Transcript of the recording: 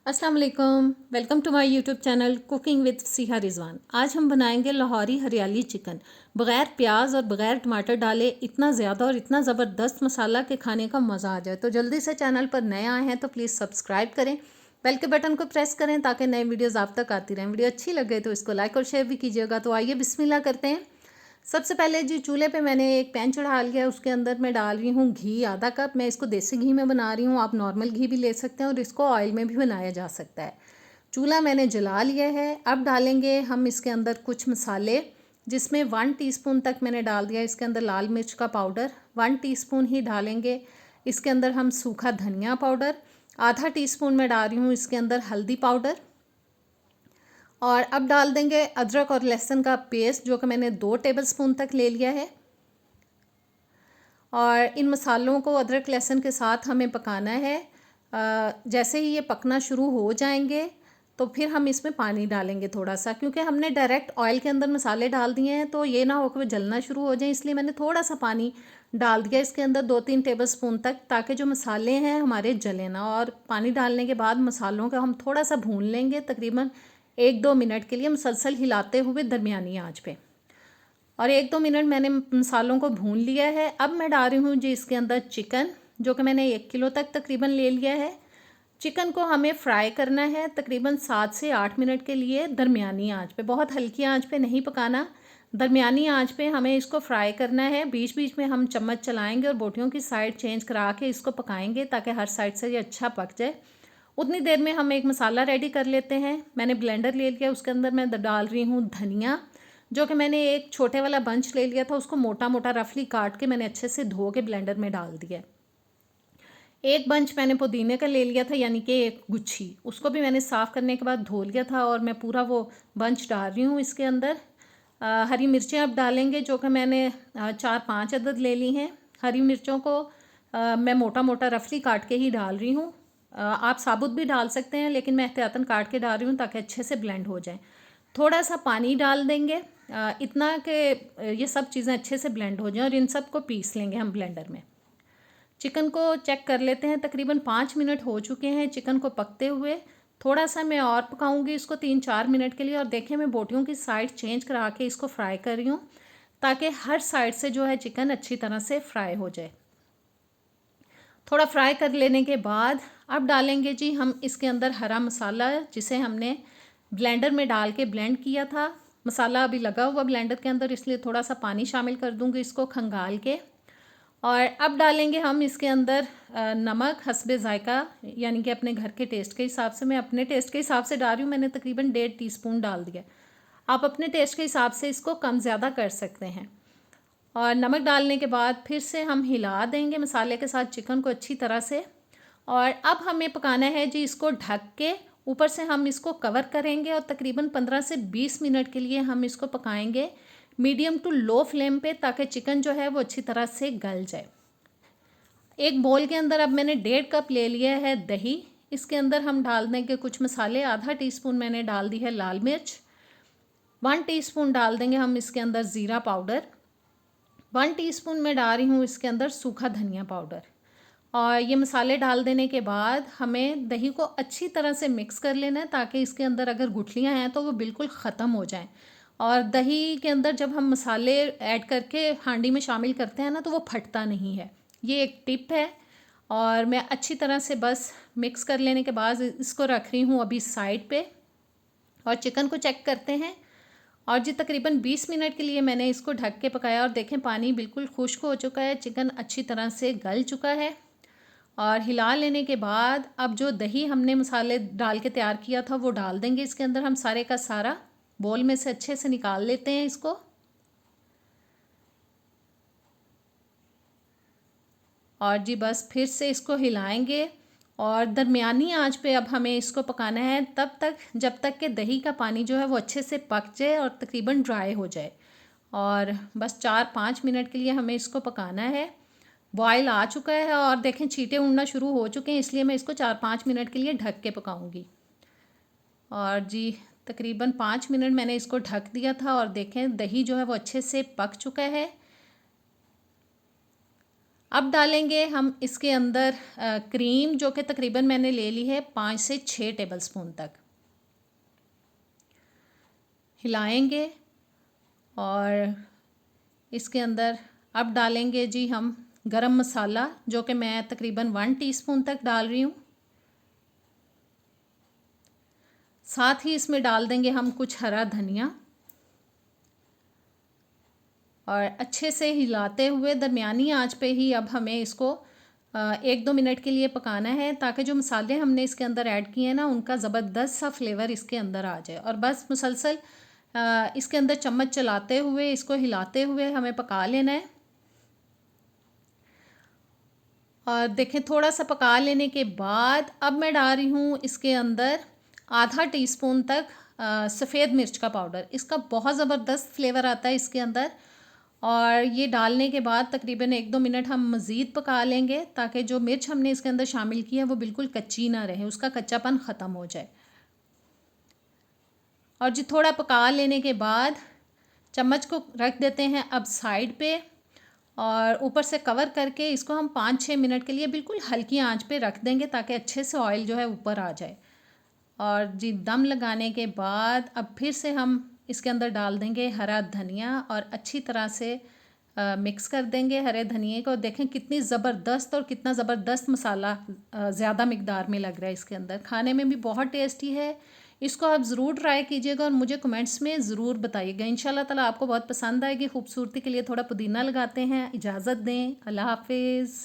अस्सलाम वालेकुम। Welcome to my YouTube channel cooking with Siha Rizwan. आज हम बनाएंगे लाहौरी हरियाली चिकन। बग़ैर प्याज और बग़ैर टमाटर डाले इतना ज़्यादा और इतना ज़बरदस्त मसाला के खाने का मज़ा आ जाए। तो जल्दी से चैनल पर नए आए हैं तो प्लीज़ सब्सक्राइब करें, बेल के बटन को प्रेस करें ताकि नए वीडियोज़ आप तक आती रहें। वीडियो अच्छी लगे तो इसको लाइक और शेयर भी कीजिएगा। तो आइए बिस्मिल्लाह करते हैं। सबसे पहले जी चूल्हे पे मैंने एक पैन चढ़ा लिया है, उसके अंदर मैं डाल रही हूँ घी आधा कप। मैं इसको देसी घी में बना रही हूँ, आप नॉर्मल घी भी ले सकते हैं और इसको ऑयल में भी बनाया जा सकता है। चूल्हा मैंने जला लिया है। अब डालेंगे हम इसके अंदर कुछ मसाले, जिसमें 1 टीस्पून तक मैंने डाल दिया इसके अंदर लाल मिर्च का पाउडर, 1 टीस्पून ही डालेंगे इसके अंदर हम सूखा धनिया पाउडर, आधा टीस्पून मैं डाल रही हूँ इसके अंदर हल्दी पाउडर। और अब डाल देंगे अदरक और लहसुन का पेस्ट, जो कि मैंने 2 टेबलस्पून तक ले लिया है। और इन मसालों को अदरक लहसुन के साथ हमें पकाना है। जैसे ही ये पकना शुरू हो जाएंगे तो फिर हम इसमें पानी डालेंगे थोड़ा सा, क्योंकि हमने डायरेक्ट ऑयल के अंदर मसाले डाल दिए हैं तो ये ना हो कि वो जलना शुरू हो जाए, इसलिए मैंने थोड़ा सा पानी डाल दिया इसके अंदर 2-3 टेबलस्पून तक, ताकि जो मसाले हैं हमारे जले ना। और पानी डालने के बाद मसालों का हम थोड़ा सा भून लेंगे, तकरीबन 1-2 मिनट के लिए मुसलसल हिलाते हुए दरमियानी आंच पे। और 1-2 मिनट मैंने मसालों को भून लिया है। अब मैं डाल रही हूँ जी इसके अंदर चिकन, जो कि मैंने 1 किलो तक तकरीबन ले लिया है। चिकन को हमें फ्राई करना है तकरीबन 7 से 8 मिनट के लिए दरमियानी आंच पे, बहुत हल्की आंच पे नहीं पकाना, दरमियानी आंच पे हमें इसको फ्राई करना है। बीच बीच में हम चम्मच चलाएंगे और बोटियों की साइड चेंज करा के इसको पकाएंगे ताकि हर साइड से ये अच्छा पक जाए। उतनी देर में हम एक मसाला रेडी कर लेते हैं। मैंने ब्लेंडर ले लिया, उसके अंदर मैं डाल रही हूँ धनिया, जो कि मैंने एक छोटे वाला बंच ले लिया था, उसको मोटा मोटा रफली काट के मैंने अच्छे से धो के ब्लेंडर में डाल दिया। एक बंच मैंने पुदीने का ले लिया था, यानी कि एक गुच्छी, उसको भी मैंने साफ़ करने के बाद धो लिया था और मैं पूरा वो बंच डाल रही हूँ इसके अंदर। हरी मिर्चें अब डालेंगे, जो कि मैंने 4-5 अदद ले ली हैं। हरी मिर्चों को मैं मोटा मोटा रफली काट के ही डाल रही हूँ। आप साबुत भी डाल सकते हैं, लेकिन मैं एहतियातन काट के डाल रही हूँ ताकि अच्छे से ब्लेंड हो जाए। थोड़ा सा पानी डाल देंगे, इतना कि ये सब चीज़ें अच्छे से ब्लेंड हो जाएं, और इन सब को पीस लेंगे हम ब्लेंडर में। चिकन को चेक कर लेते हैं, तकरीबन 5 मिनट हो चुके हैं चिकन को पकते हुए। थोड़ा सा मैं और पकाऊंगी इसको 3-4 मिनट के लिए। और देखें, मैं बोटियों की साइड चेंज करा के इसको फ्राई कर रही हूँ ताकि हर साइड से जो है चिकन अच्छी तरह से फ्राई हो जाए। थोड़ा फ्राई कर लेने के बाद अब डालेंगे जी हम इसके अंदर हरा मसाला, जिसे हमने ब्लेंडर में डाल के ब्लेंड किया था। मसाला अभी लगा हुआ ब्लेंडर के अंदर, इसलिए थोड़ा सा पानी शामिल कर दूंगी इसको खंगाल के। और अब डालेंगे हम इसके अंदर नमक हस्बे ज़ायका, यानी कि अपने घर के टेस्ट के हिसाब से। मैं अपने टेस्ट के हिसाब से डाल रही हूँ, मैंने तकरीबन 1.5 टीस्पून डाल दिया। आप अपने टेस्ट के हिसाब से इसको कम ज़्यादा कर सकते हैं। और नमक डालने के बाद फिर से हम हिला देंगे मसाले के साथ चिकन को अच्छी तरह से। और अब हमें पकाना है जी इसको ढक के, ऊपर से हम इसको कवर करेंगे और तकरीबन 15 से 20 मिनट के लिए हम इसको पकाएंगे मीडियम टू लो फ्लेम पे, ताकि चिकन जो है वो अच्छी तरह से गल जाए। एक बोल के अंदर अब मैंने 1.5 कप ले लिया है दही। इसके अंदर हम डाल देंगे कुछ मसाले, आधा टीस्पून मैंने डाल दी है लाल मिर्च, 1 टीस्पून डाल देंगे हम इसके अंदर ज़ीरा पाउडर, 1 टीस्पून मैं डाल रही हूँ इसके अंदर सूखा धनिया पाउडर। और ये मसाले डाल देने के बाद हमें दही को अच्छी तरह से मिक्स कर लेना है, ताकि इसके अंदर अगर गुठलियाँ हैं तो वो बिल्कुल ख़त्म हो जाएं। और दही के अंदर जब हम मसाले ऐड करके हांडी में शामिल करते हैं ना, तो वो फटता नहीं है। ये एक टिप है। और मैं अच्छी तरह से बस मिक्स कर लेने के बाद इसको रख रही हूँ अभी साइड पे। और चिकन को चेक करते हैं। और जी तकरीबन 20 मिनट के लिए मैंने इसको ढक के पकाया, और देखें पानी बिल्कुल खुश्क हो चुका है, चिकन अच्छी तरह से गल चुका है। और हिला लेने के बाद अब जो दही हमने मसाले डाल के तैयार किया था वो डाल देंगे इसके अंदर। हम सारे का सारा बोल में से अच्छे से निकाल लेते हैं इसको। और जी बस फिर से इसको हिलाएंगे, और दरमियानी आंच पे अब हमें इसको पकाना है तब तक जब तक कि दही का पानी जो है वो अच्छे से पक जाए और तकरीबन ड्राई हो जाए। और बस 4-5 मिनट के लिए हमें इसको पकाना है। बॉयल आ चुका है और देखें छींटे उड़ना शुरू हो चुके हैं, इसलिए मैं इसको 4-5 मिनट के लिए ढक के पकाऊंगी। और जी तकरीबन 5 मिनट मैंने इसको ढक दिया था, और देखें दही जो है वो अच्छे से पक चुका है। अब डालेंगे हम इसके अंदर क्रीम, जो कि तकरीबन मैंने ले ली है 5 से 6 टेबलस्पून तक। हिलाएंगे और इसके अंदर अब डालेंगे जी हम गरम मसाला, जो कि मैं तकरीबन 1 टीस्पून तक डाल रही हूँ। साथ ही इसमें डाल देंगे हम कुछ हरा धनिया और अच्छे से हिलाते हुए दरमियानी आंच पे ही अब हमें इसको 1-2 मिनट के लिए पकाना है, ताकि जो मसाले हमने इसके अंदर ऐड किए हैं ना, उनका ज़बरदस्त सा फ्लेवर इसके अंदर आ जाए। और बस मुसलसल इसके अंदर चम्मच चलाते हुए, इसको हिलाते हुए हमें पका लेना है। और देखें, थोड़ा सा पका लेने के बाद अब मैं डाल रही हूँ इसके अंदर आधा टीस्पून तक सफ़ेद मिर्च का पाउडर। इसका बहुत ज़बरदस्त फ्लेवर आता है इसके अंदर। और ये डालने के बाद तकरीबन 1-2 मिनट हम मज़ीद पका लेंगे, ताकि जो मिर्च हमने इसके अंदर शामिल की है वो बिल्कुल कच्ची ना रहे, उसका कच्चापन ख़त्म हो जाए। और जी थोड़ा पका लेने के बाद चम्मच को रख देते हैं अब साइड पे, और ऊपर से कवर करके इसको हम 5-6 मिनट के लिए बिल्कुल हल्की आंच पे रख देंगे, ताकि अच्छे से ऑयल जो है ऊपर आ जाए। और जी दम लगाने के बाद अब फिर से हम इसके अंदर डाल देंगे हरा धनिया और अच्छी तरह से मिक्स कर देंगे हरे धनिए को। देखें कितनी ज़बरदस्त और कितना ज़बरदस्त मसाला ज़्यादा मिकदार में लग रहा है इसके अंदर। खाने में भी बहुत टेस्टी है। इसको आप ज़रूर ट्राई कीजिएगा और मुझे कमेंट्स में ज़रूर बताइएगा। इंशाल्लाह ताला आपको बहुत पसंद आएगी। खूबसूरती के लिए थोड़ा पुदीना लगाते हैं। इजाज़त दें, अल्लाह हाफिज़।